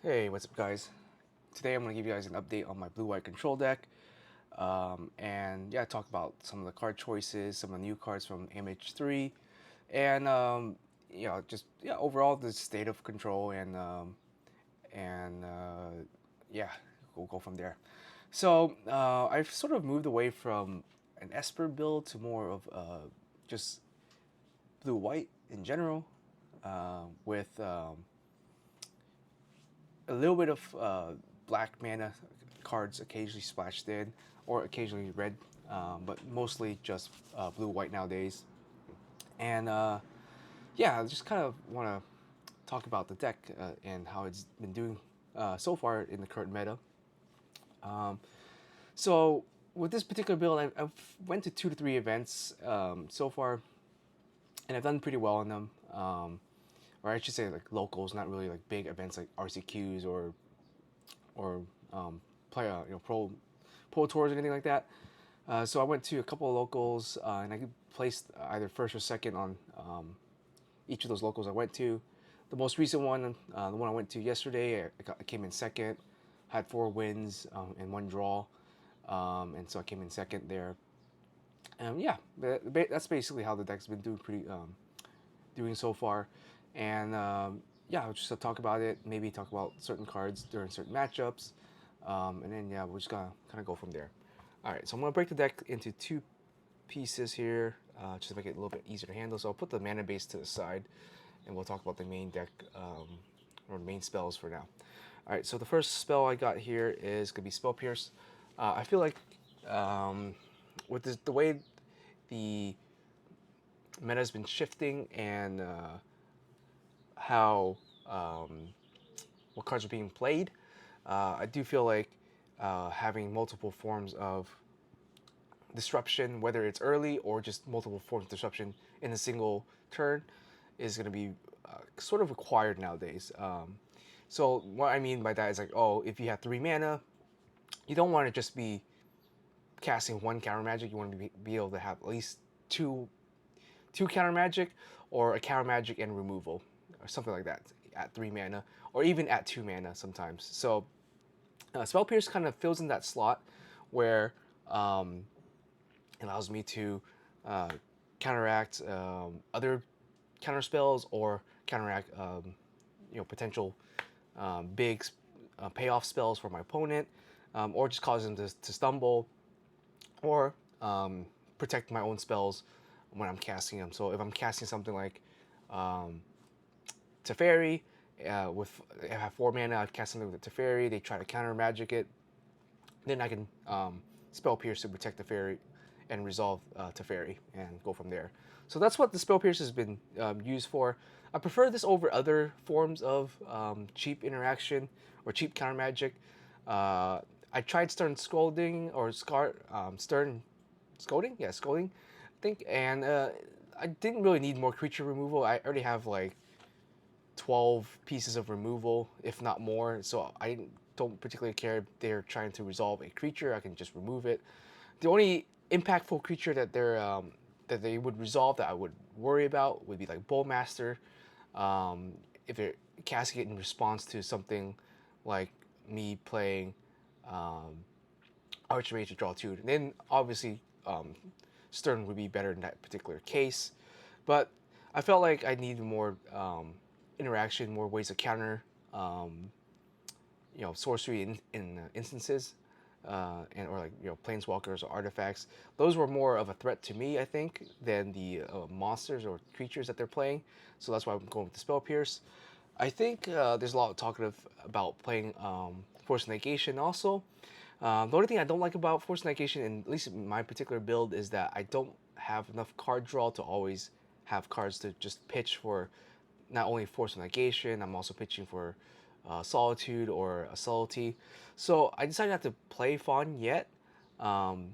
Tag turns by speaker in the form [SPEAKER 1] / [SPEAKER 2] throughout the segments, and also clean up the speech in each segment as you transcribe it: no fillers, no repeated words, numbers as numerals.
[SPEAKER 1] Hey, what's up guys? Today I'm going to give you guys an update on my Blue-White Control deck. And yeah, talk about some of the card choices, some of the new cards from MH3, and just overall the state of control and yeah, we'll go from there. So I've sort of moved away from an Esper build to more of just Blue-White in general, with a little bit of black mana cards occasionally splashed in, or occasionally red, but mostly just blue-white nowadays. And yeah, I just kind of want to talk about the deck and how it's been doing so far in the current meta. Um, so with this particular build, I've went to 2 to 3 events so far, and I've done pretty well in them. Or I should say like locals, not really like big events like RCQs or play pro tours or anything like that. So I went to a couple of locals, and I placed either first or second on each of those locals I went to. The most recent one, the one I went to yesterday, I came in second. Had 4 wins and 1 draw, and so I came in second there. Yeah, that's basically how the deck's been doing so far. And yeah, I'll just talk about it. Maybe talk about certain cards during certain matchups, and then yeah, we're just gonna kind of go from there. All right, so I'm gonna break the deck into 2 pieces here, just to make it a little bit easier to handle. So I'll put the mana base to the side, and we'll talk about the main deck, or the main spells for now. All right, so the first spell I got here is gonna be Spell Pierce. I feel like with the way the meta has been shifting and how what cards are being played, I do feel like having multiple forms of disruption, whether it's early or just multiple forms of disruption in a single turn, is going to be sort of required nowadays. So what I mean by that is like, oh, if you have 3 mana, you don't want to just be casting 1 counter magic. You want to be able to have at least two counter magic, or a counter magic and removal, or something like that at 3 mana, or even at 2 mana sometimes. So Spell Pierce kind of fills in that slot where it allows me to uh, counteract other counter spells, or counteract potential big payoff spells for my opponent, or just cause them to stumble, or protect my own spells when I'm casting them. So if I'm casting something like Teferi, I have 4 mana, I cast something with the Teferi, they try to counter magic it, then I can Spell Pierce to protect Teferi and resolve Teferi and go from there. So that's what the Spell Pierce has been used for. I prefer this over other forms of cheap interaction or cheap counter magic. I tried Stern Scolding, or Stern Scolding, yeah, Scolding, I think, and I didn't really need more creature removal. I already have like 12 pieces of removal, if not more, so I don't particularly care if they're trying to resolve a creature. I can just remove it. The only impactful creature that they would resolve that I would worry about would be like Bowmaster, if they're casting it in response to something like me playing Archmage to draw 2. Then obviously Stern would be better in that particular case. But I felt like I needed more interaction, more ways to counter sorcery in instances, and or like planeswalkers or artifacts. Those were more of a threat to me, I think, than the monsters or creatures that they're playing. So that's why I'm going with the Spell Pierce. I think there's a lot of talkative about playing Force Negation also. The only thing I don't like about Force Negation, and at least in my particular build, is that I don't have enough card draw to always have cards to just pitch for not only Force Negation, I'm also pitching for Solitude or a Subtlety. So I decided not to play Fawn yet. And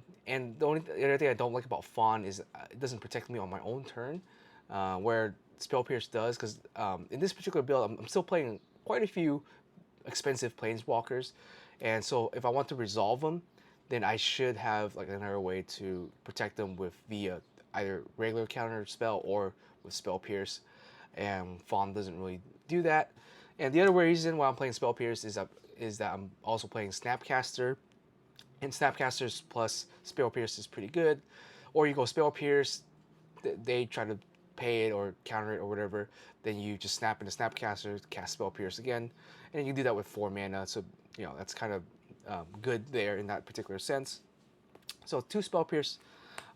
[SPEAKER 1] the other thing I don't like about Fawn is it doesn't protect me on my own turn, where Spell Pierce does. Because in this particular build, I'm still playing quite a few expensive Planeswalkers, and so if I want to resolve them, then I should have like another way to protect them with via either regular counter spell or with Spell Pierce, and Fawn doesn't really do that. And the other reason why I'm playing Spell Pierce is that I'm also playing Snapcaster, and Snapcasters plus Spell Pierce is pretty good. Or you go Spell Pierce, they try to pay it or counter it or whatever. Then you just snap into Snapcaster, cast Spell Pierce again, and you can do that with 4 mana. So that's kind of good there in that particular sense. So 2 Spell Pierce.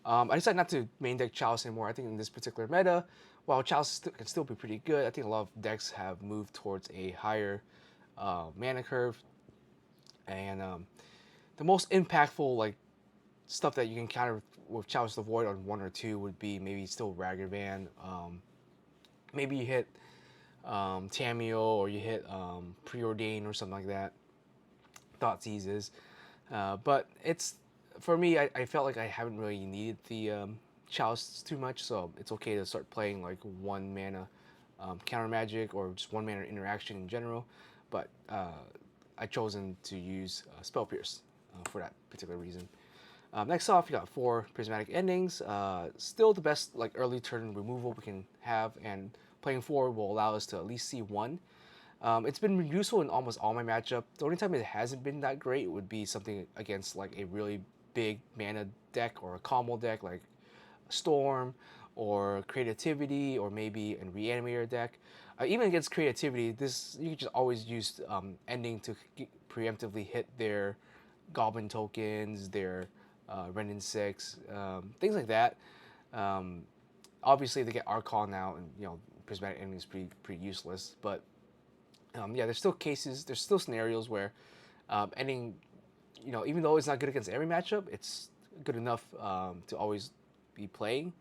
[SPEAKER 1] I decided not to main deck Chalice anymore. I think in this particular meta, while Chalice can still be pretty good, I think a lot of decks have moved towards a higher mana curve, and the most impactful like stuff that you can counter with Chalice the Void on 1 or 2 would be maybe still Ragavan. Maybe you hit Tamio, or you hit Preordain or something like that. Thought seizes. But it's for me, I felt like I haven't really needed the Chalice too much, so it's okay to start playing like 1 mana counter magic or just 1 mana interaction in general. But I chosen to use Spell Pierce for that particular reason. Next off, you got 4 Prismatic Endings. Still the best like early turn removal we can have, and playing 4 will allow us to at least see 1. It's been useful in almost all my matchup. The only time it hasn't been that great would be something against like a really big mana deck or a combo deck like Storm or Creativity, or maybe a Reanimator deck. Even against Creativity, this you can just always use Ending to preemptively hit their Goblin tokens, their Renin 6, things like that. Um, Obviously, they get Archon now, and Prismatic Ending is pretty useless, but yeah, there's still scenarios where ending, even though it's not good against every matchup, it's good enough to always be playing.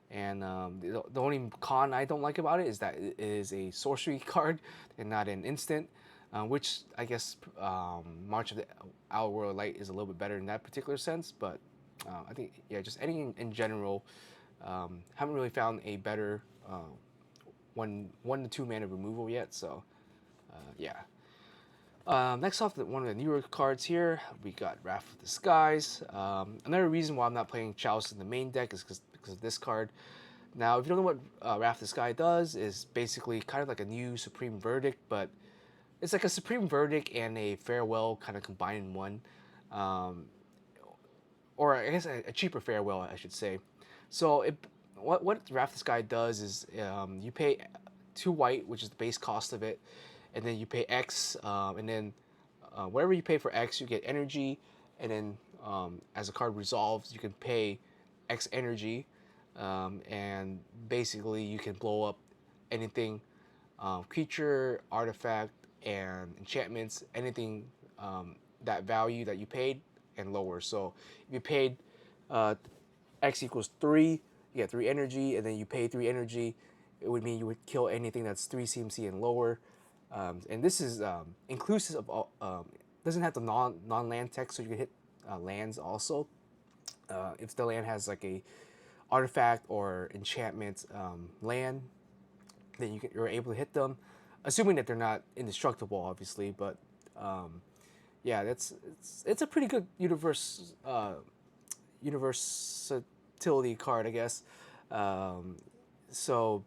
[SPEAKER 1] And the only con I don't like about it is that it is a sorcery card and not an instant, which I guess March of the Our World Light is a little bit better in that particular sense. But I think, yeah, just ending in general, haven't really found a better 1 to 2 mana removal yet. So yeah. Next off, one of the newer cards here, we got Wrath of the Skies. Another reason why I'm not playing Chalice in the main deck is because of this card. Now, if you don't know what Wrath of the Sky does, is basically kind of like a new Supreme Verdict, but it's like a Supreme Verdict and a Farewell kind of combined in one. Um, or I guess a cheaper Farewell, I should say. So what Wrath of the Sky does is you pay 2 white, which is the base cost of it, and then you pay X, and then whatever you pay for X, you get energy, and then as a card resolves, you can pay X energy, and basically you can blow up anything, creature, artifact, and enchantments, anything that value that you paid and lower. So if you paid X equals 3, you get 3 energy, and then you pay 3 energy, it would mean you would kill anything that's 3 CMC and lower. And this is inclusive of all, doesn't have the non-land text, so you can hit lands also. If the land has like a artifact or enchantment land, then you're able to hit them, assuming that they're not indestructible, obviously. But yeah, it's a pretty good universality card, I guess. So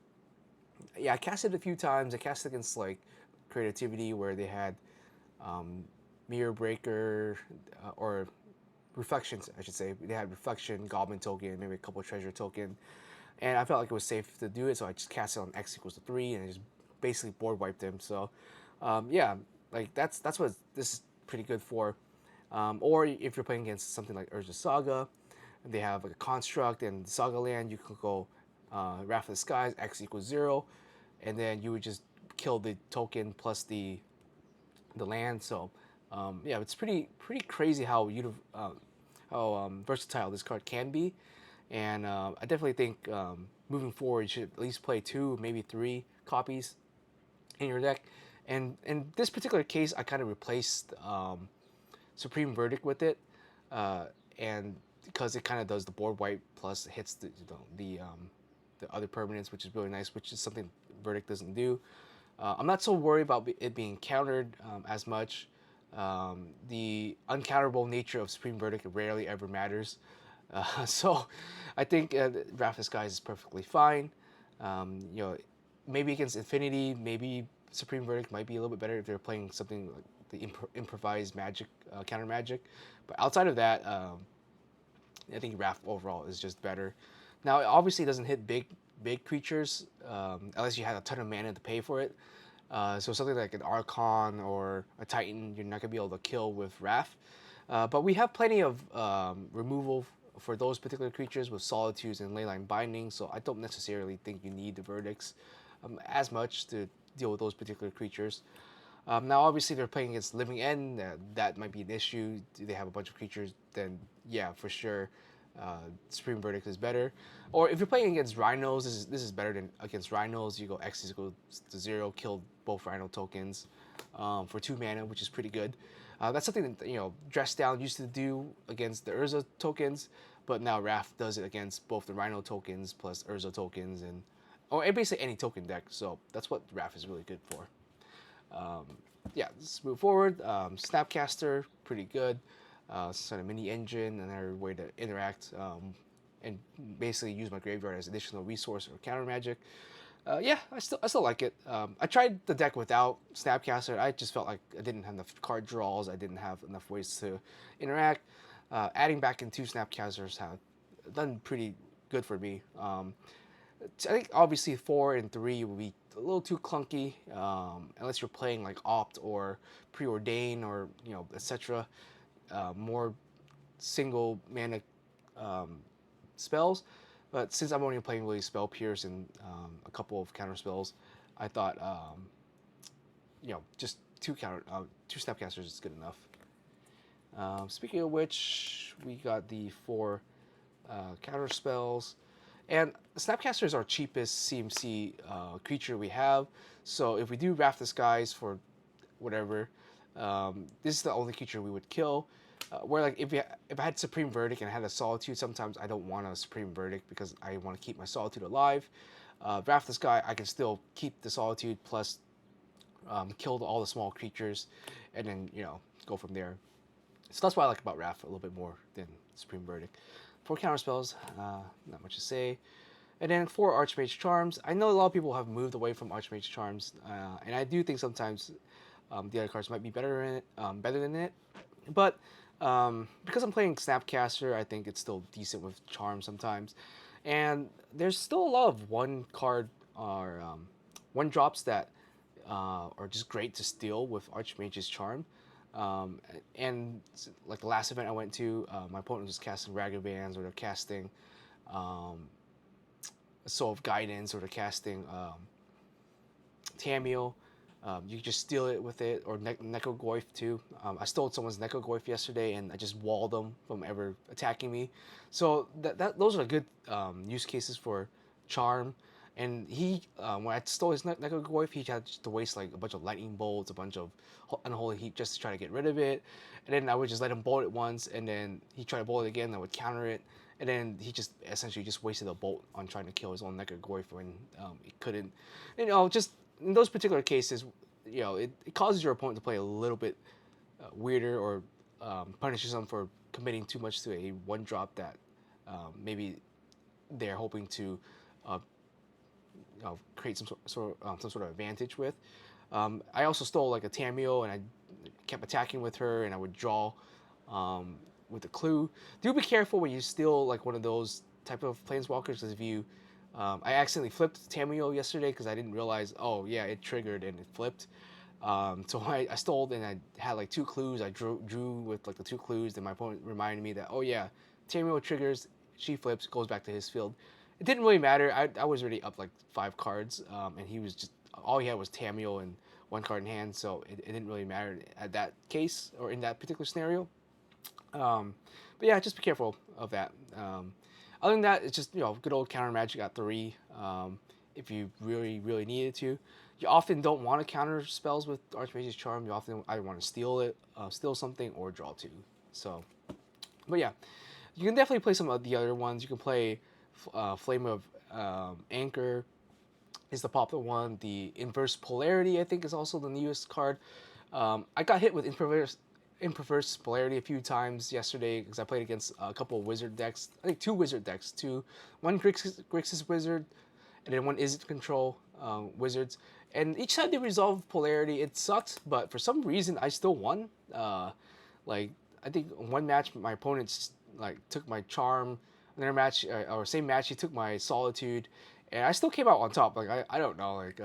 [SPEAKER 1] yeah, I cast it a few times. I cast it against like Creativity, where they had Mirror Breaker, or Reflections, I should say. They had Reflection, Goblin token, maybe a couple treasure token, and I felt like it was safe to do it, so I just cast it on X equals to 3, and I just basically board wiped him. So yeah, like that's what this is pretty good for. Or if you're playing against something like Urza Saga, they have like a construct and Saga land, you can go Wrath of the Skies, X equals 0, and then you would just kill the token plus the land. So yeah, it's pretty crazy how versatile this card can be, and I definitely think moving forward you should at least play 2, maybe 3 copies in your deck. And in this particular case, I kind of replaced Supreme Verdict with it, and because it kind of does the board wipe plus hits the other permanents, which is really nice, which is something Verdict doesn't do. I'm not so worried about it being countered as much. The uncounterable nature of Supreme Verdict rarely ever matters. So I think Wrath of Skies is perfectly fine. Maybe against Infinity, maybe Supreme Verdict might be a little bit better if they're playing something like the improvised magic, counter magic. But outside of that, I think Wrath overall is just better. Now, it obviously doesn't hit big creatures unless you had a ton of mana to pay for it. So something like an Archon or a Titan, you're not gonna be able to kill with Wrath. But we have plenty of removal for those particular creatures with Solitudes and Leyline Binding, so I don't necessarily think you need the Verdicts as much to deal with those particular creatures. Now, obviously, they're playing against Living End. That might be an issue. Do they have a bunch of creatures? Then, yeah, for sure, Supreme Verdict is better. Or if you're playing against Rhinos, this is better than against Rhinos. You go X is equal to 0, kill both Rhino tokens for 2 mana, which is pretty good. That's something that Dress Down used to do against the Urza tokens, but now Wrath does it against both the Rhino tokens plus Urza tokens or basically any token deck. So that's what Wrath is really good for. Yeah, let's move forward. Snapcaster, pretty good. Sort of mini engine, another way to interact and basically use my graveyard as additional resource or counter magic. Yeah, I still like it. I tried the deck without Snapcaster. I just felt like I didn't have enough card draws. I didn't have enough ways to interact. Adding back in 2 Snapcasters have done pretty good for me. I think obviously 4 and 3 will be a little too clunky unless you're playing like Opt or Preordain or etc. More single mana spells. But since I'm only playing really Spell Pierce and a couple of counter spells, I thought just 2 Snapcasters is good enough. Speaking of which, we got the 4 counter spells. And Snapcaster is our cheapest CMC creature we have. So if we do Wrath Disguise for whatever, this is the only creature we would kill. Where like if I had Supreme Verdict and I had a Solitude, sometimes I don't want a Supreme Verdict because I want to keep my Solitude alive. Wrath Disguise, I can still keep the Solitude plus kill all the small creatures, and then go from there. So that's what I like about Wrath a little bit more than Supreme Verdict. 4 counter spells, not much to say. And then 4 Archmage Charms. I know a lot of people have moved away from Archmage Charms, and I do think sometimes the other cards might be better in it, better than it. But because I'm playing Snapcaster, I think it's still decent with Charm sometimes. And there's still a lot of 1 card or 1 drops that are just great to steal with Archmage's Charm. And like the last event I went to, my opponent was casting Ragged Bands, or they're casting Soul of Guidance, or they're casting Tamiel. You can just steal it with it, or Necrogoyf too. I stole someone's Necrogoyf yesterday, and I just walled them from ever attacking me. So those are good use cases for Charm. And he, when I stole his Necrogoyf, he had to waste like a bunch of lightning bolts, a bunch of unholy heat just to try to get rid of it. And then I would just let him bolt it once, and then he tried to bolt it again, and I would counter it. And then he just essentially just wasted a bolt on trying to kill his own Necrogoyf when he couldn't. Just in those particular cases, it causes your opponent to play a little bit weirder, or punishes them for committing too much to a 1 drop that maybe they're hoping to create some sort of advantage with. I also stole like a Tamiel, and I kept attacking with her, and I would draw with a clue. Do be careful when you steal like one of those type of planeswalkers, because if you I accidentally flipped Tamiel yesterday because I didn't realize, oh yeah, it triggered and it flipped. So I stole, and I had like 2 clues. I drew with like the 2 clues, and my opponent reminded me that, oh yeah, Tamiel triggers, she flips, goes back to his field. It didn't really matter. I was already up like 5 cards, and he was just, all he had was Tamiel and 1 card in hand, so it didn't really matter at that case or in that particular scenario. But yeah, just be careful of that. Other than that, it's just good old counter magic at 3. If you really needed to, you often don't want to counter spells with Archmage's Charm. You often either want to steal something, or draw 2. So, but yeah, you can definitely play some of the other ones. You can play Flame of Anchor is the popular one. The Inverse Polarity, I think, is also the newest card. I got hit with Inverse Polarity a few times yesterday because I played against a couple of Wizard decks. I think 2 Wizard decks. 1 Grixis Wizard, and then 1 Izzet Control Wizards. And each time they resolve polarity, it sucks, but for some reason I still won. Like I think one match my opponents like took my charm, another match or same match he took my solitude, and I still came out on top. Like I don't know, like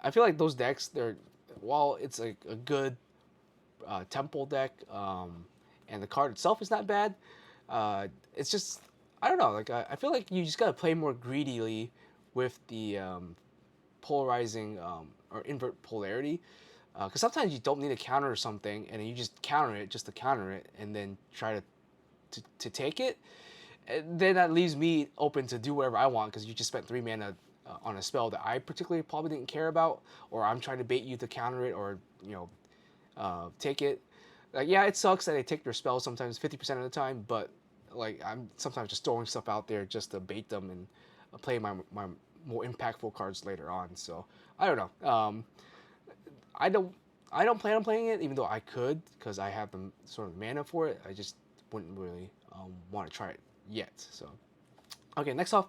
[SPEAKER 1] I feel like those decks they're while it's like a good temple deck, and the card itself is not bad. It's just I don't know, like I feel like you just gotta play more greedily with the polarizing or invert polarity, because sometimes you don't need to counter something and then you just counter it just to counter it and then try to take it. And then that leaves me open to do whatever I want because you just spent 3 mana on a spell that I particularly probably didn't care about, or I'm trying to bait you to counter it or take it. Like yeah, it sucks that they take their spells sometimes 50% of the time, but like I'm sometimes just throwing stuff out there just to bait them and play my more impactful cards later on. So I don't know. I don't I don't plan on playing it, even though I could because I have the sort of mana for it. I just wouldn't really want to try it yet. So okay, next off,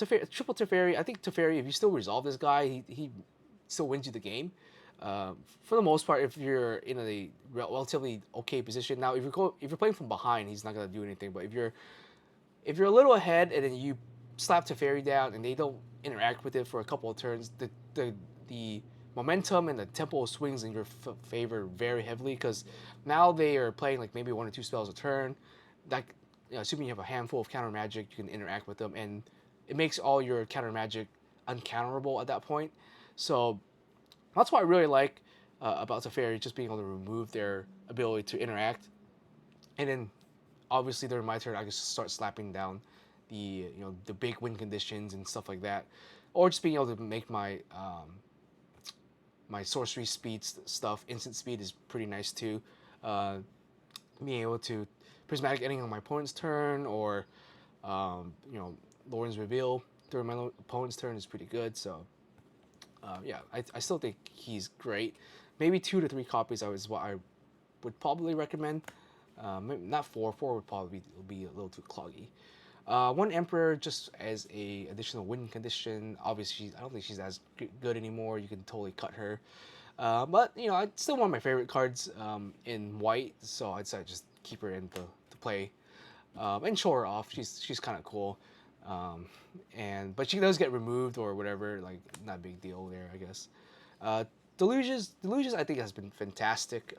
[SPEAKER 1] triple Teferi. I think Teferi, if you still resolve this guy, he still wins you the game. For the most part, if you're in a relatively okay position. Now, if you're playing from behind, he's not gonna do anything. But if you're a little ahead and then you slap Teferi down and they don't interact with it for a couple of turns, the momentum and the tempo swings in your favor very heavily because now they are playing like maybe 1 or 2 spells a turn. That assuming you have a handful of counter magic, you can interact with them, and it makes all your counter magic uncounterable at that point. So that's what I really like about Teferi, just being able to remove their ability to interact, and then obviously during my turn I can just start slapping down the big win conditions and stuff like that, or just being able to make my sorcery speed stuff instant speed is pretty nice too. Uh, Being able to prismatic ending on my opponent's turn, or Lauren's reveal during my opponent's turn is pretty good. So yeah, I still think he's great. Maybe 2 to 3 copies is what I would probably recommend. Maybe not four. Four would probably be a little too cloggy. One Emperor just as a additional win condition. Obviously, I don't think she's as good anymore. You can totally cut her. But it's still one of my favorite cards in white, so I'd say just keep her in the play and show her off. She's kind of cool, but she does get removed or whatever. Like not a big deal there, I guess. Deluges I think has been fantastic.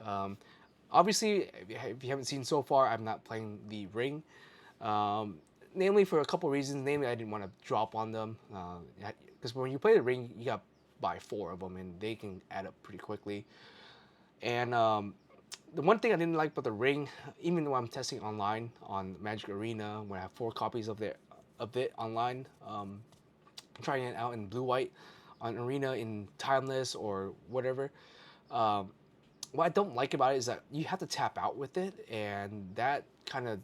[SPEAKER 1] Obviously, if you haven't seen so far, I'm not playing the ring. Namely for a couple reasons. Namely, I didn't want to drop on them because when you play the ring, you got buy 4 of them, and they can add up pretty quickly. And the one thing I didn't like about the ring, even though I'm testing online on Magic Arena, when I have 4 copies of it online, trying it out in blue white on Arena in Timeless or whatever. What I don't like about it is that you have to tap out with it, and that kind of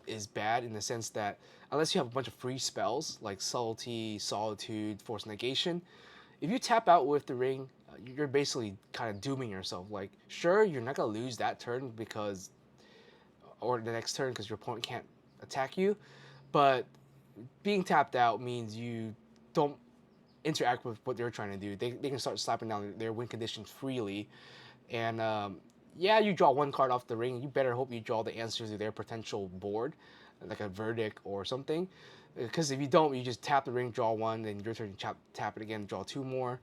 [SPEAKER 1] is bad in the sense that unless you have a bunch of free spells like Subtlety, Solitude, Force Negation, if you tap out with the ring, you're basically kind of dooming yourself. Like, sure, you're not gonna lose that turn or the next turn because your opponent can't attack you, but being tapped out means you don't interact with what they're trying to do. They can start slapping down their win conditions freely, and yeah, you draw 1 card off the ring. You better hope you draw the answers to their potential board, like a verdict or something. Because if you don't, you just tap the ring, draw 1, then your turn tap it again, draw 2 more.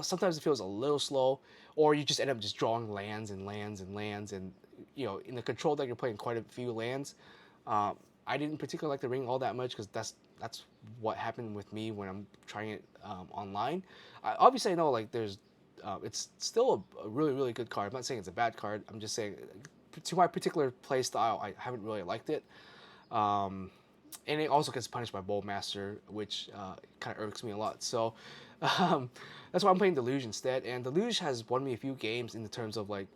[SPEAKER 1] Sometimes it feels a little slow, or you just end up just drawing lands and lands and lands, and in the control deck you're playing quite a few lands. I didn't particularly like the ring all that much because that's what happened with me when I'm trying it online. Obviously, I know like it's still a really really good card. I'm not saying it's a bad card. I'm just saying to my particular play style, I haven't really liked it. And it also gets punished by Bowlmaster, which kind of irks me a lot. So that's why I'm playing Deluge instead. And Deluge has won me a few games in the terms of like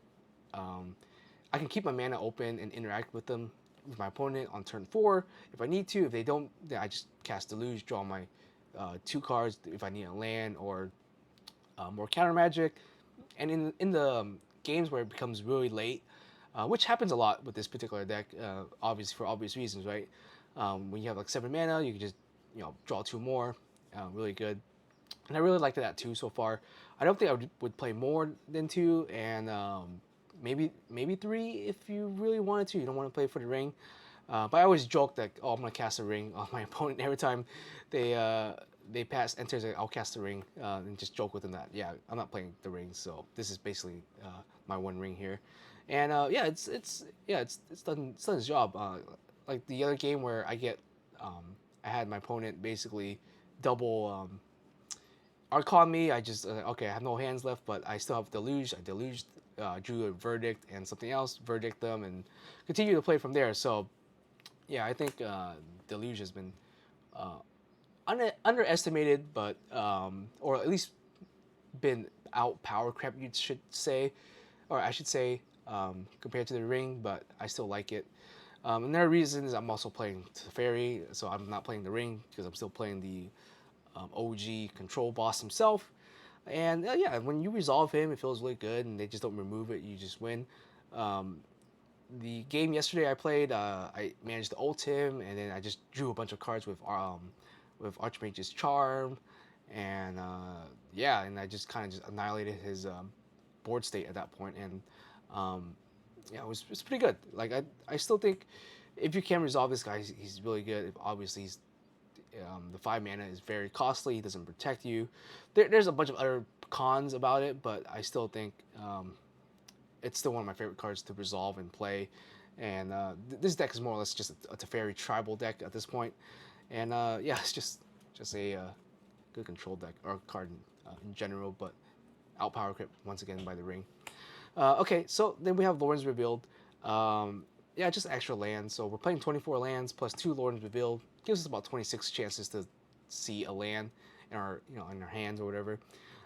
[SPEAKER 1] I can keep my mana open and interact with my opponent on turn 4 if I need to. If they don't, then I just cast Deluge, draw my 2 cards if I need a land or more counter magic. And in the games where it becomes really late, which happens a lot with this particular deck, obviously for obvious reasons, right? When you have like 7 mana, you can just draw 2 more, really good. And I really liked that too so far. I don't think I would play more than 2, and maybe 3 if you really wanted to. You don't want to play for the ring. But I always joke that, oh, I'm gonna cast a ring on my opponent every time they pass enters. I'll cast a ring and just joke with them that, yeah, I'm not playing the ring, so this is basically my one ring here. And yeah, it's done its job. Like the other game where I had my opponent basically double Archon me. I just okay, I have no hands left, but I still have Deluge. I deluged, drew a Verdict and something else, Verdict them, and continue to play from there. So yeah, I think Deluge has been uh, underestimated, but or at least been out power crap, you should say, or I should say, compared to the ring. But I still like it. And there are reasons I'm also playing Teferi, so I'm not playing the ring because I'm still playing the OG control boss himself. And yeah, when you resolve him, it feels really good, and they just don't remove it. You just win. Um, the game yesterday I played, I managed to ult him, and then I just drew a bunch of cards with Archmage's Charm, and yeah, and I just kind of just annihilated his board state at that point, and um, yeah, it was pretty good. Like I still think if you can resolve this guy, he's really good. Obviously, the 5 mana is very costly. He doesn't protect you. There's a bunch of other cons about it, but I still think it's still one of my favorite cards to resolve and play. And this deck is more or less just a Teferi tribal deck at this point. And yeah, it's just a good control deck or card in general, but outpower crit once again by the ring. Okay, so then we have Lords Revealed. Yeah, just extra lands. So we're playing 24 lands plus 2 Lords Revealed. Gives us about 26 chances to see a land in our in our hands or whatever.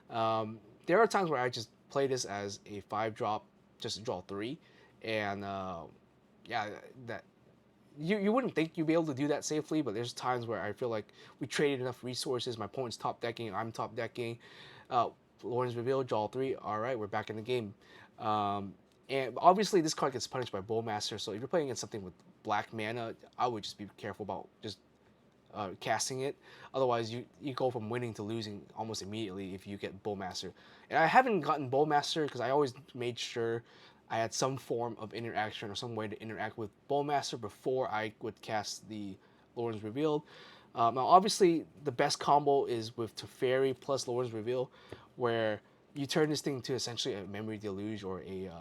[SPEAKER 1] There are times where I just play this as a 5-drop, just to draw 3, and yeah, that you wouldn't think you'd be able to do that safely, but there's times where I feel like we traded enough resources. My opponent's top decking, I'm top decking. Lords Reveal, draw 3. All right, we're back in the game. And obviously, this card gets punished by Bowmaster. So if you're playing against something with black mana, I would just be careful about just casting it. Otherwise, you go from winning to losing almost immediately if you get Bowmaster. And I haven't gotten Bowmaster because I always made sure I had some form of interaction or some way to interact with Bowmaster before I would cast the Lords Revealed. Now, obviously, the best combo is with Teferi plus Lords Reveal, where you turn this thing to essentially a Memory Deluge or a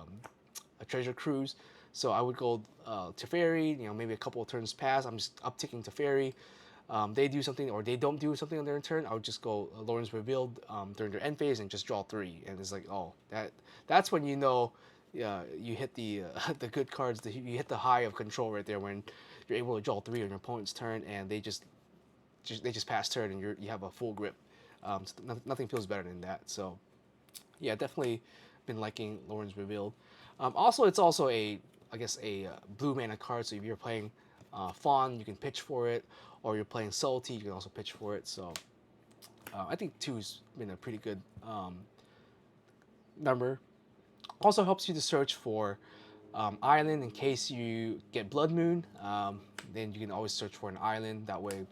[SPEAKER 1] Treasure Cruise. So I would go Teferi, maybe a couple of turns pass. I'm just upticking Teferi. They do something or they don't do something on their turn. I would just go Lords Revealed during their end phase and just draw 3. And it's like, oh, that's when you know you hit the the good cards. You hit the high of control right there when you're able to draw 3 on your opponent's turn and they just pass turn and you have a full grip. So nothing feels better than that. So yeah, definitely been liking Lords Revealed. Also, it's also I guess a blue mana card. So if you're playing Fawn, you can pitch for it, or you're playing Salty, you can also pitch for it. So I think 2's been a pretty good number. Also helps you to search for island in case you get Blood Moon. Then you can always search for an island. That way,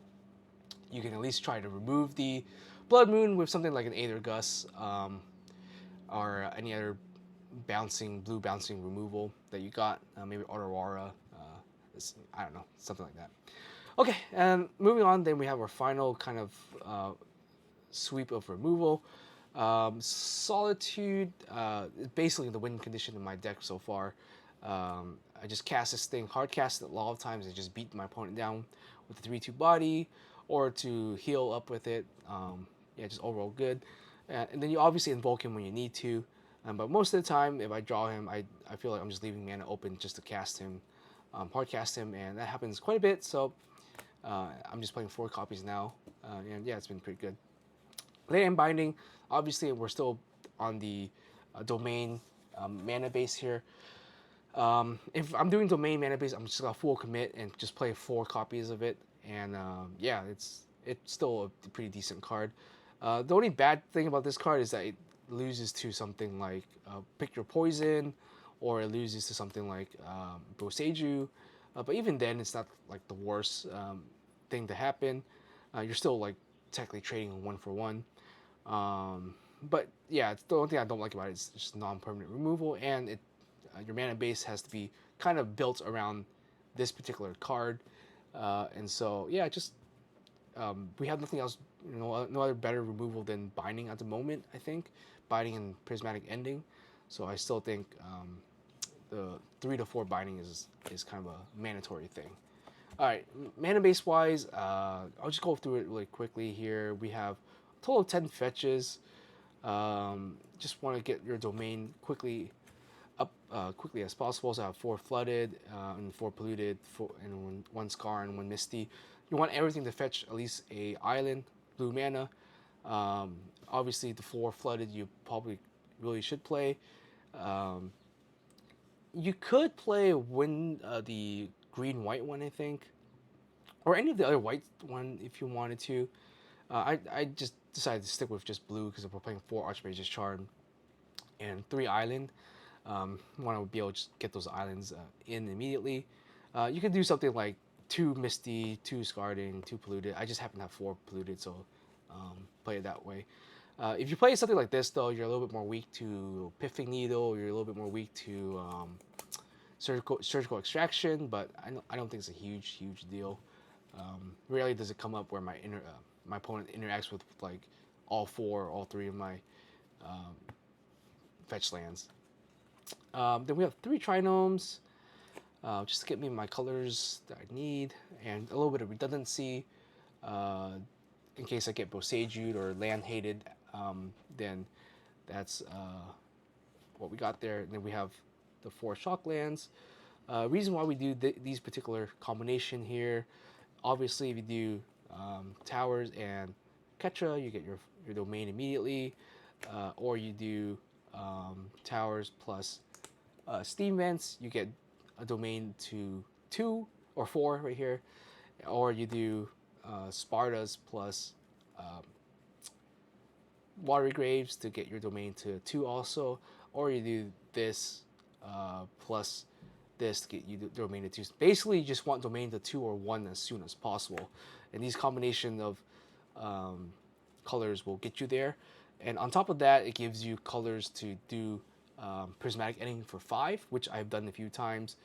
[SPEAKER 1] you can at least try to remove the Blood Moon with something like an Aether Gust or any other blue bouncing removal that you got. Maybe Aurora. I don't know, something like that. Okay, and moving on, then we have our final kind of sweep of removal. Solitude, basically the win condition in my deck so far. I just cast this thing, hard cast it a lot of times, and just beat my opponent down with the 3/2 body, or to heal up with it. Yeah, just overall good. And then you obviously invoke him when you need to. But most of the time, if I draw him, I feel like I'm just leaving mana open just to cast him, hard cast him, and that happens quite a bit. So I'm just playing 4 copies now, and yeah, it's been pretty good. Land and Binding, obviously we're still on the domain mana base here. If I'm doing domain mana base, I'm just gonna full commit and just play 4 copies of it, and yeah, it's still a pretty decent card. The only bad thing about this card is that it loses to something like Pick Your Poison, or it loses to something like Boseiju. But even then, it's not like the worst thing to happen. You're still like technically trading on 1 for 1. But yeah, it's the only thing I don't like about it is just non-permanent removal, and your mana base has to be kind of built around this particular card. And so yeah, just we have nothing else, no other better removal than Binding at the moment. I think Binding and Prismatic Ending. So I still think the 3 to 4 Binding is kind of a mandatory thing. All right, mana base wise, I'll just go through it really quickly here. We have a total of 10 fetches. Just want to get your domain up quickly as possible. So I have 4 flooded and 4 polluted, and 1 scar and 1 misty. You want everything to fetch at least a island, blue mana. Obviously, the 4 flooded you probably really should play. You could play the green white one, I think, or any of the other white one if you wanted to. I just decided to stick with just blue because we're playing 4 Archmage's Charm and 3 island. Want to be able to just get those islands in immediately. You could do something like 2 misty, 2 scarding, 2 polluted. I just happen to have 4 polluted, so play it that way. If you play something like this, though, you're a little bit more weak to Piffing Needle. You're a little bit more weak to surgical extraction, but I don't think it's a huge deal. Rarely does it come up where my opponent interacts with like all 3 of my fetch lands. Then we have 3 Trinomes, just to get me my colors that I need, and a little bit of redundancy in case I get Boseju'd or land hated. Then that's what we got there. And then we have the 4 shock lands. Reason why we do these particular combination here, obviously if you do towers and Ketra, you get your domain immediately, or you do towers plus steam vents, you get a domain to 2 or 4 right here, or you do Spartas plus watery graves to get your domain to 2 also, or you do this plus this to get you the domain to 2. Basically, you just want domain to 2 or 1 as soon as possible, and these combination of colors will get you there. And on top of that, it gives you colors to do Prismatic Ending for 5, which I've done a few times.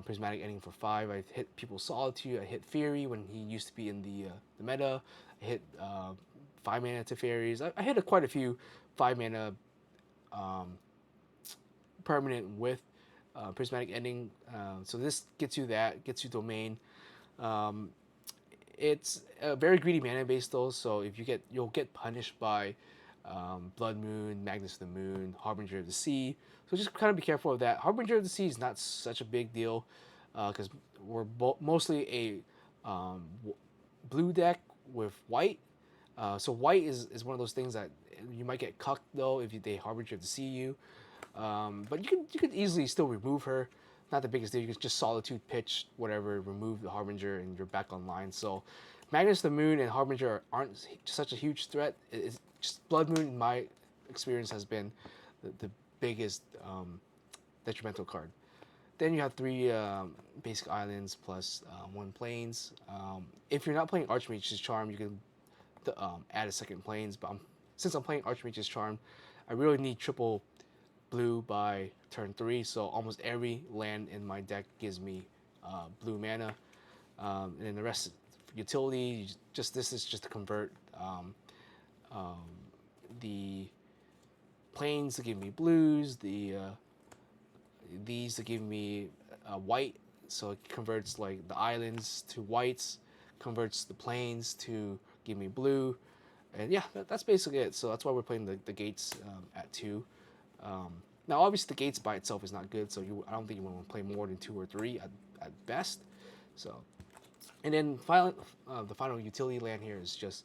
[SPEAKER 1] Prismatic Ending for 5. I hit People's Solitude. I hit Fury when he used to be in the meta. I hit 5 mana to Fairies. I hit quite a few 5 mana permanent with Prismatic Ending. So this gets you that, gets you domain. It's a very greedy mana base though, so if you'll get punished by Blood Moon, Magnus of the Moon, Harbinger of the Sea. So just kind of be careful of that. Harbinger of the Sea is not such a big deal because we're mostly a blue deck with white. So white is one of those things that you might get cucked though if they Harbinger of the Sea you. But you could easily still remove her. Not the biggest deal. You can just Solitude, pitch, whatever, remove the Harbinger, and you're back online. So Magnus of the Moon and Harbinger aren't such a huge threat. It's just Blood Moon, in my experience, has been the biggest detrimental card. Then you have 3 basic islands plus 1 plains. If you're not playing Archmage's Charm, you can add a 2nd plains. But since I'm playing Archmage's Charm, I really need triple blue by turn 3, so almost every land in my deck gives me blue mana, and then the rest utility. This is just to convert the plains to give me blues, these to give me white, so it converts like the islands to whites, converts the plains to give me blue, and yeah, that's basically it. So that's why we're playing the gates at 2. Now, obviously, the gates by itself is not good, so I don't think you want to play more than 2 or 3 at best. So, and then the final utility land here is just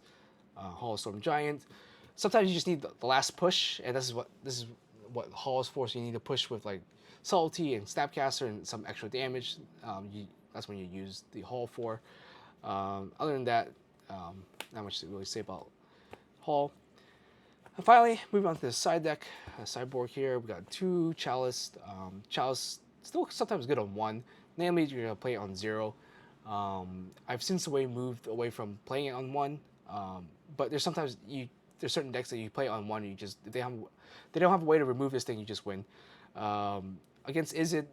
[SPEAKER 1] Hall of Storm Giant. Sometimes you just need the last push, and this is what Hall is for. So you need to push with like Subtlety and Snapcaster and some extra damage. That's when you use the Hall for. Other than that, not much to really say about Hall. And finally, moving on to the side deck, sideboard here, we got 2 Chalice. Chalice still sometimes good on 1. Namely, you're gonna play it on 0. I've since moved away from playing it on 1. but there's sometimes there's certain decks that you play on one, you just they don't have a way to remove this thing, you just win. Against Izzet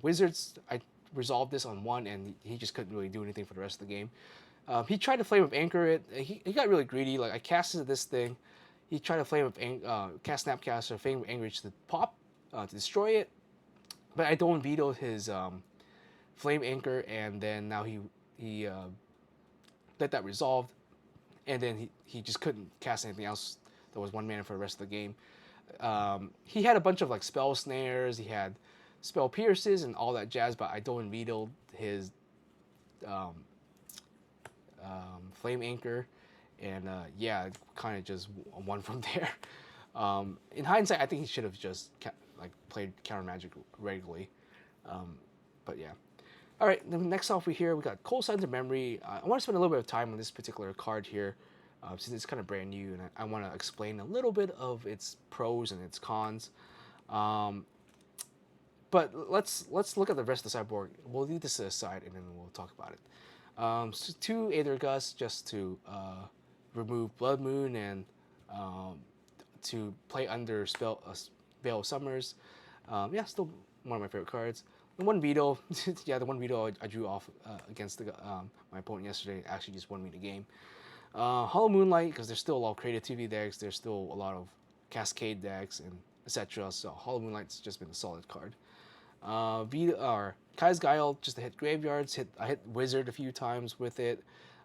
[SPEAKER 1] Wizards, I resolved this on one, and he just couldn't really do anything for the rest of the game. He tried to Flame of Anchor it. He got really greedy. Like I casted this thing, he tried to cast Snapcaster, Flame of Anchor to pop to destroy it, but I don't vetoed his Flame Anchor, and then now he let that resolved, and then he just couldn't cast anything else that was 1 mana for the rest of the game. He had a bunch of like spell snares, he had spell pierces and all that jazz, but I don't vetoed his Flame Anchor, and yeah, kind of just won from there. In hindsight, I think he should have just played counter magic regularly, but yeah. All right, then next off we got Cold Signs of Memory. I want to spend a little bit of time on this particular card here, since it's kind of brand new, and I want to explain a little bit of its pros and its cons. But let's look at the rest of the sideboard. We'll leave this aside, and then we'll talk about it. So 2 Aether Gust just to remove Blood Moon and to play under Veil of Summers. Yeah, still one of my favorite cards. The 1 veto, yeah, the 1 veto I drew off against my opponent yesterday actually just won me the game. Hollow Moonlight, because there's still a lot of creativity decks, there's still a lot of Cascade decks, and etc. So Hollow Moonlight's just been a solid card. Kai's Guile, just to hit graveyards. I hit Wizard a few times with it.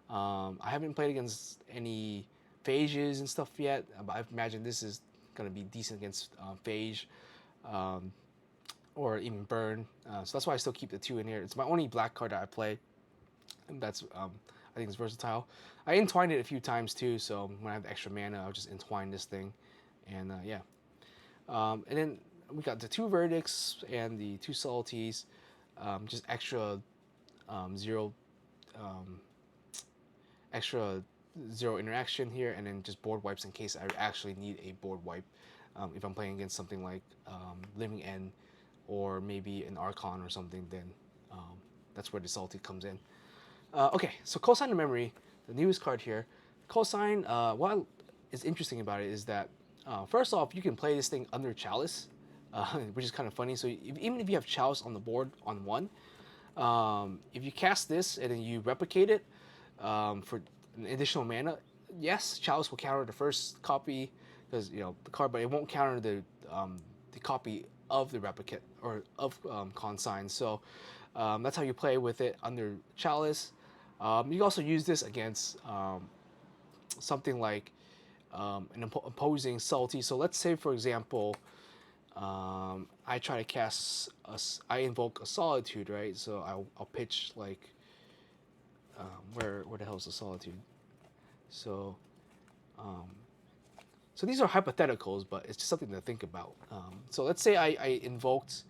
[SPEAKER 1] I haven't played against any Phages and stuff yet, but I imagine this is going to be decent against Phage. Or even Burn, so that's why I still keep the 2 in here. It's my only black card that I play, and that's I think it's versatile. I entwined it a few times too, so when I have extra mana, I'll just entwine this thing, and yeah. And then we got the 2 Verdicts and the 2 Subtleties, just extra zero interaction here, and then just board wipes in case I actually need a board wipe. If I'm playing against something like Living End, or maybe an Archon or something, then that's where the Salty comes in. Okay, so Cold Sign of Memory, the newest card here. Cold Sign, what is interesting about it is that, first off, you can play this thing under Chalice, which is kind of funny. So even if you have Chalice on the board on 1, if you cast this and then you replicate it for an additional mana, yes, Chalice will counter the first copy, because the card, but it won't counter the copy of the replicate or of Consign. So that's how you play with it under Chalice. You can also use this against something like an opposing Salty. So let's say, for example, I try to cast I invoke a Solitude, right? So I'll pitch like where the hell is the Solitude? So so these are hypotheticals, but it's just something to think about. So let's say I invoked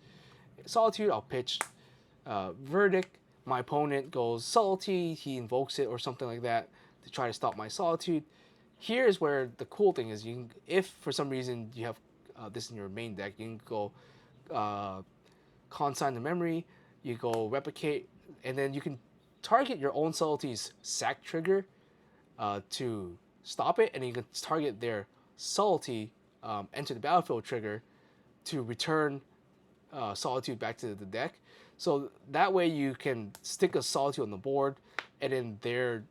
[SPEAKER 1] Solitude, I'll pitch Verdict, my opponent goes Salty, he invokes it or something like that to try to stop my Solitude. Here's where the cool thing is, if for some reason you have this in your main deck, you can go Consign the Memory, you go Replicate, and then you can target your own Subtlety's sack trigger to stop it, and you can target their Subtlety enter the battlefield trigger to return Solitude back to the deck. So that way you can stick a Solitude on the board, and then their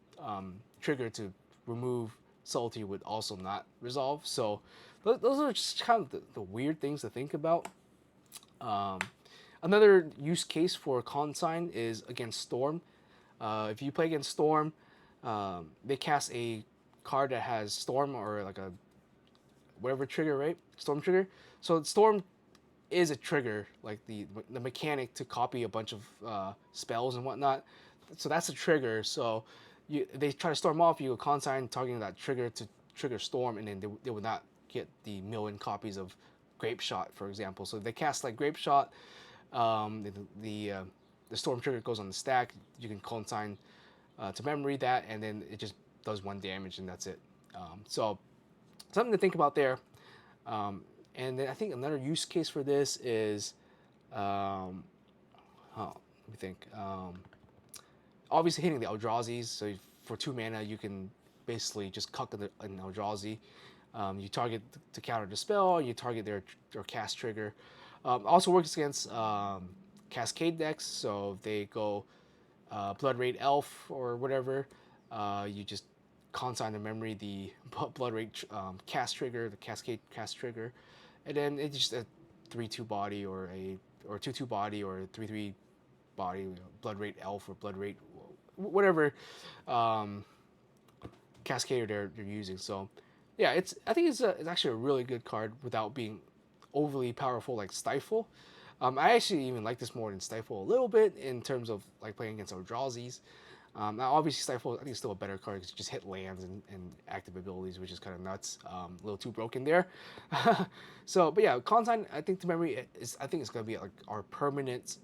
[SPEAKER 1] trigger to remove Solitude would also not resolve. So those are just kind of the weird things to think about. Another use case for Consign is against Storm. If you play against Storm, they cast a card that has Storm or like a whatever trigger, right? Storm trigger. So Storm is a trigger, like the mechanic to copy a bunch of spells and whatnot. So that's a trigger. So they try to Storm off, you go Consign targeting that trigger to trigger Storm, and then they would not get the million copies of Grape Shot, for example. So if they cast like Grape Shot, the Storm trigger goes on the stack. You can Consign to memory that, and then it just does 1 damage, and that's it. So something to think about there. And then I think another use case for this is, let me think. Obviously hitting the Eldrazi's. So for 2 mana, you can basically just cuck an Eldrazi. You target to counter the spell, you target their cast trigger. Also works against Cascade decks, so if they go Blood Rage Elf or whatever, you just consign to memory the Blood Rage cast trigger, the Cascade cast trigger, and then it's just a 3/2 body or a 2/2 body or a 3/3 body, Blood Rage Elf or Blood Rage whatever Cascader they're using. So yeah, I think it's actually a really good card without being overly powerful like Stifle. I actually even like this more than Stifle a little bit in terms of like playing against Eldrazi's. Now, obviously, Stifle I think it's still a better card because you just hit lands and active abilities, which is kind of nuts. A little too broken there. So, but yeah, Consign I think to memory is I think it's gonna be like our permanent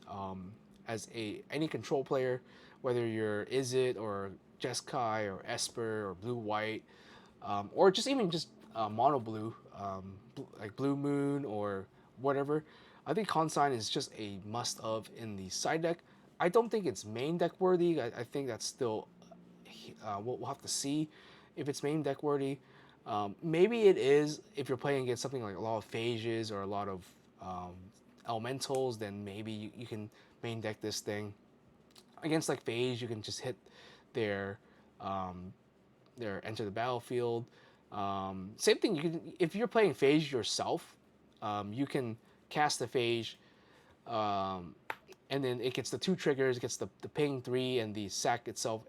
[SPEAKER 1] as any control player, whether you're Izzet or Jeskai or Esper or Blue White, or just even just mono blue, like Blue Moon or whatever. I think Consign is just a must of in the side deck. I don't think it's main deck worthy. I think that's still we'll have to see if it's main deck worthy. Maybe it is if you're playing against something like a lot of phages or a lot of elementals. Then maybe you can main deck this thing. Against like phage, you can just hit their enter the battlefield. Same thing. You can if you're playing phage yourself, you can cast the phage. And then it gets the 2 triggers, it gets the ping 3 and the sack itself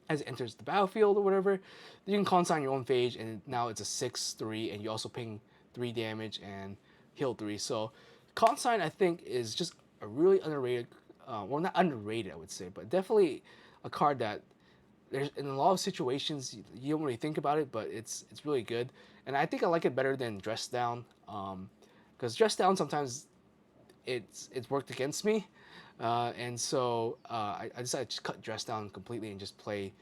[SPEAKER 1] as it enters the battlefield or whatever. You can consign your own phage, and now it's a 6/3, and you also ping 3 damage and heal 3. So consign I think is just a really underrated, well not underrated I would say, but definitely a card that there's in a lot of situations you don't really think about it, but it's really good, and I think I like it better than Dress Down, because Dress Down sometimes it's worked against me, and so I decided to just cut Dress Down completely and just play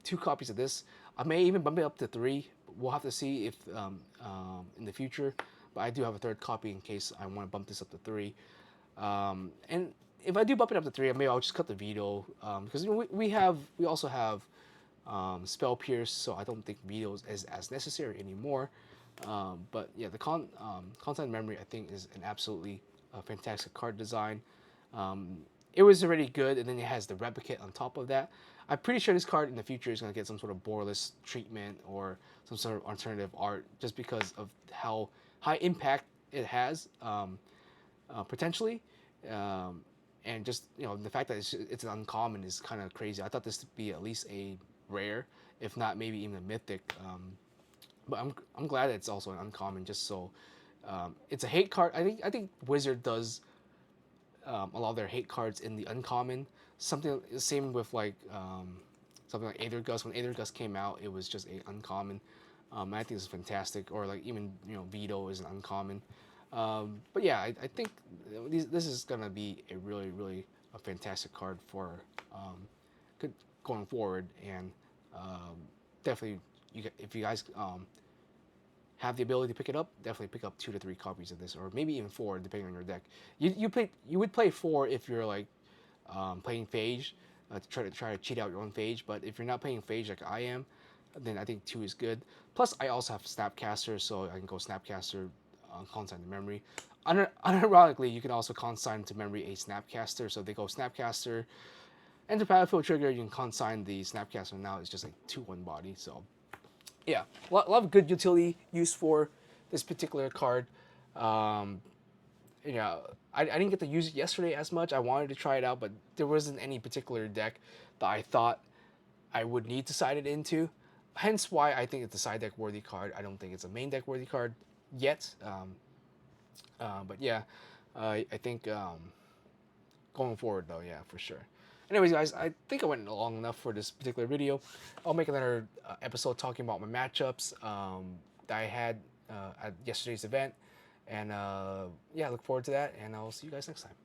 [SPEAKER 1] 2 copies of this. I may even bump it up to 3. We'll have to see if in the future, but I do have a 3rd copy in case I want to bump this up to 3. And if I do bump it up to 3, maybe I'll just cut the veto, because you know, we also have Spell Pierce, so I don't think veto is as necessary anymore. But yeah, the content memory I think is an absolutely fantastic card design. It was already good, and then it has the replicate on top of that. I'm pretty sure this card in the future is going to get some sort of borderless treatment or some sort of alternative art, just because of how high impact it has, potentially, and just the fact that it's an uncommon is kind of crazy. I thought this to be at least a rare, if not maybe even a mythic. But I'm glad it's also an uncommon, just so it's a hate card. I think Wizard does a lot of their hate cards in the uncommon. Something same with like something like Aether Gust. When Aether Gust came out, it was just a uncommon. I think this is fantastic. Or like even Veto is an uncommon. But yeah, I think this is gonna be a really a fantastic card for going forward, and definitely if you guys have the ability to pick it up, definitely pick up 2 to 3 copies of this, or maybe even 4, depending on your deck. You would play 4 if you're like playing Phage, to try to cheat out your own Phage. But if you're not playing Phage like I am, then I think 2 is good. Plus, I also have Snapcaster, so I can go Snapcaster, consign to memory. Unironically, you can also consign to memory a Snapcaster, so they go Snapcaster, enter battlefield trigger, you can consign the Snapcaster. Now it's just like 2/1 body, so yeah, a lot of good utility use for this particular card. I didn't get to use it yesterday as much. I wanted to try it out, but there wasn't any particular deck that I thought I would need to side it into. Hence why I think it's a side deck worthy card. I don't think it's a main deck worthy card yet. But yeah, I think going forward though, yeah, for sure. Anyways, guys, I think I went long enough for this particular video. I'll make another episode talking about my matchups that I had at yesterday's event. And yeah, I look forward to that, and I'll see you guys next time.